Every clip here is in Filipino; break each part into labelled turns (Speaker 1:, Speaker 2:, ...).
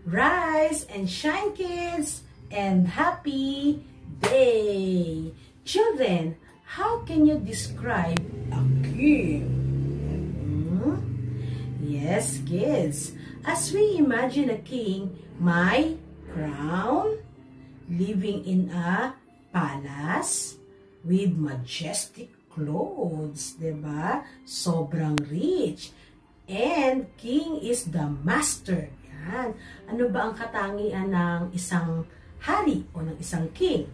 Speaker 1: Rise and shine, kids, and happy day. Children, how can you describe a king? Yes, kids. As we imagine a king, my crown, living in a palace with majestic clothes, diba? Sobrang rich. And king is the master. Yan. Ano ba ang katangian ng isang hari o ng isang king?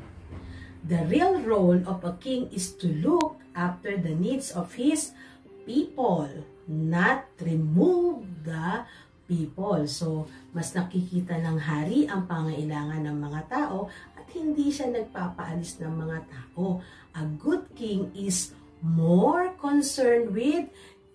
Speaker 1: The real role of a king is to look after the needs of his people, not remove the people. So, mas nakikita ng hari ang pangailangan ng mga tao at hindi siya nagpapaalis ng mga tao. A good king is more concerned with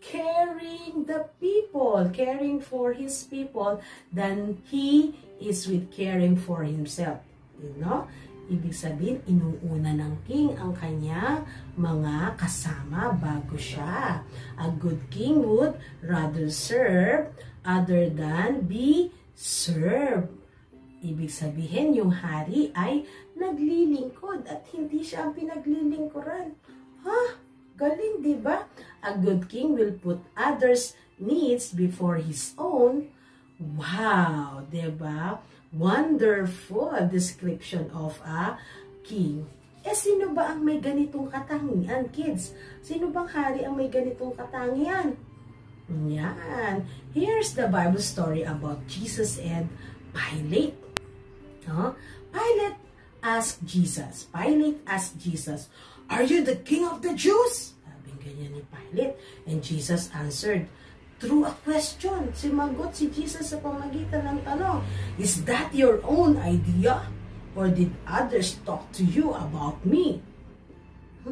Speaker 1: caring the people, caring for his people, than he is with caring for himself. You know? Ibig sabihin, inuuna ng king ang kanyang mga kasama bago siya. A good king would rather serve other than be served. Ibig sabihin, yung hari ay naglilingkod at hindi siya ang pinaglilingkuran. Ha? Galing, di ba? A good king will put others' needs before his own. Wow, di ba? Wonderful description of a king. Sino ba ang may ganitong katangian, kids? Sino bang hari ang may ganitong katangian? Yan. Here's the Bible story about Jesus and Pilate. Pilate asked Jesus, "Are you the king of the Jews?" Sabing ganyan ni Pilate. And Jesus answered, through a question. Simagot si Jesus sa pamagitan ng tanong, "Is that your own idea? Or did others talk to you about me?"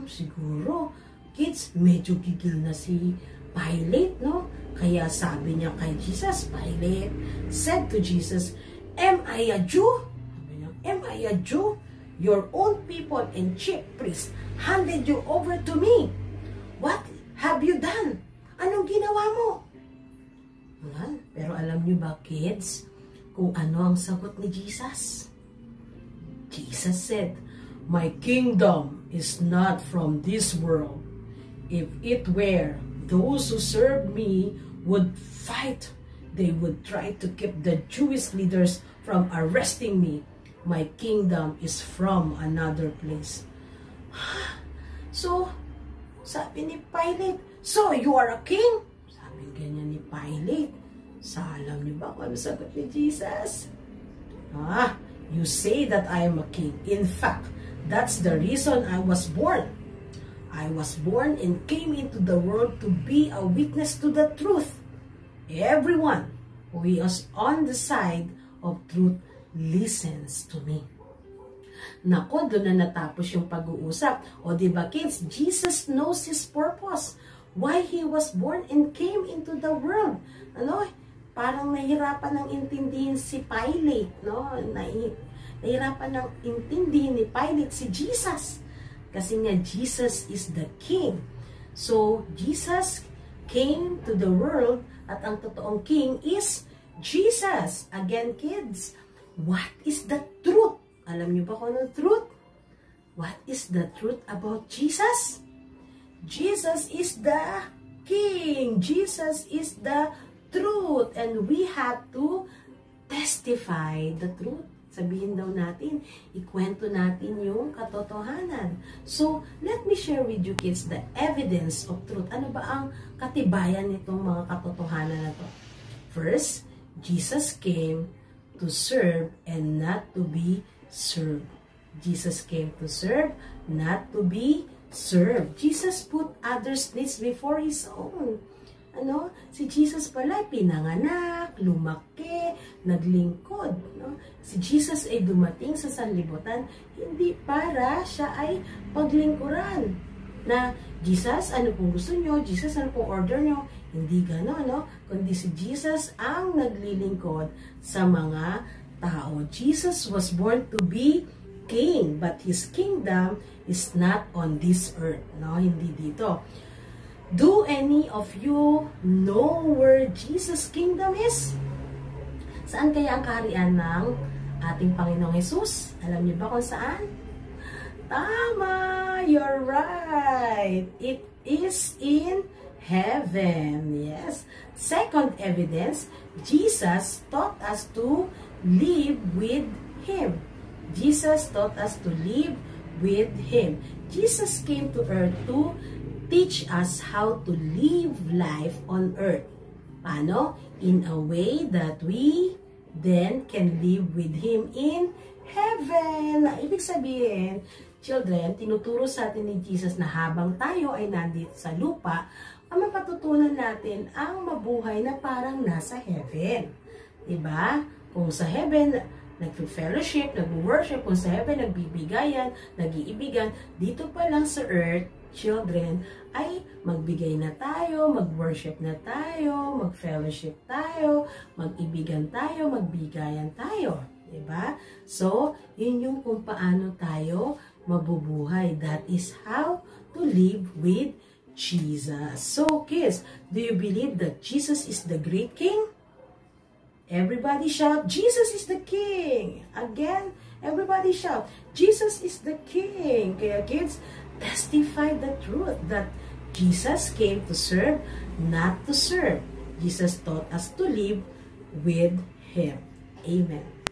Speaker 1: Siguro, kids, medyo gigil na si Pilate, no? Kaya sabi niya kay Jesus, Pilate said to Jesus, "Am I a Jew?" Sabi niya, "Am I a Jew? Your own people and chief priests handed you over to me. What have you done? Anong ginawa mo?" Pero alam niyo ba, kids, kung ano ang sagot ni Jesus? Jesus said, "My kingdom is not from this world. If it were, those who serve me would fight. They would try to keep the Jewish leaders from arresting me. My kingdom is from another place." So, sabi ni Pilate, "So, you are a king?" Sabi ganyan ni Pilate. Alam niyo ba kung ano sagot ni Jesus? "You say that I am a king. In fact, that's the reason I was born. I was born and came into the world to be a witness to the truth. Everyone who is on the side of truth listens to me." Nako, doon na natapos yung pag-uusap. O diba, kids, Jesus knows his purpose. Why he was born and came into the world. Parang nahirapan ng intindihin si Pilate, no? Nahirapan ng intindihin ni Pilate si Jesus. Kasi nga, Jesus is the king. So, Jesus came to the world at ang totoong king is Jesus. Again, kids, what is the truth? Alam niyo ba kung ano truth? What is the truth about Jesus? Jesus is the king. Jesus is the truth. And we have to testify the truth. Sabihin daw natin, ikwento natin yung katotohanan. So, let me share with you, kids, the evidence of truth. Ano ba ang katibayan nitong mga katotohanan na to? First, Jesus came to serve and not to be served. Jesus came to serve, not to be served. Jesus put others' needs before his own. Si Jesus pala pinanganak, lumaki, naglingkod. Si Jesus ay dumating sa sanlibutan hindi para siya ay paglingkuran. Na, Jesus, ano pong gusto nyo? Jesus, ano pong order nyo? Hindi gano'n, no? Kundi si Jesus ang naglilingkod sa mga tao. Jesus was born to be king, but his kingdom is not on this earth, no? Hindi dito. Do any of you know where Jesus' kingdom is? Saan kaya ang kaharian ng ating Panginoong Jesus? Alam niyo ba kung saan? Tama! You're right! It is in heaven. Yes. Second evidence, Jesus taught us to live with Him. Jesus taught us to live with Him. Jesus came to earth to teach us how to live life on earth. Paano? In a way that we then can live with Him in heaven. Ibig sabihin, children, tinuturo sa atin ni Jesus na habang tayo ay nandito sa lupa, ang mapatutunan natin ang mabuhay na parang nasa heaven. Diba? Kung sa heaven, nag-fellowship, nag-worship, kung sa heaven, nagbibigayan, nag-iibigan, dito pa lang sa earth, children, ay magbigay na tayo, mag-worship na tayo, mag-fellowship tayo, mag-ibigan tayo, magbigayan tayo. Diba? So, yun yung kung paano tayo mabubuhay. That is how to live with Jesus. So, kids, do you believe that Jesus is the great King? Everybody shout, Jesus is the King! Again, everybody shout, Jesus is the King! Kaya kids, testify the truth that Jesus came to serve, not to serve. Jesus taught us to live with Him. Amen.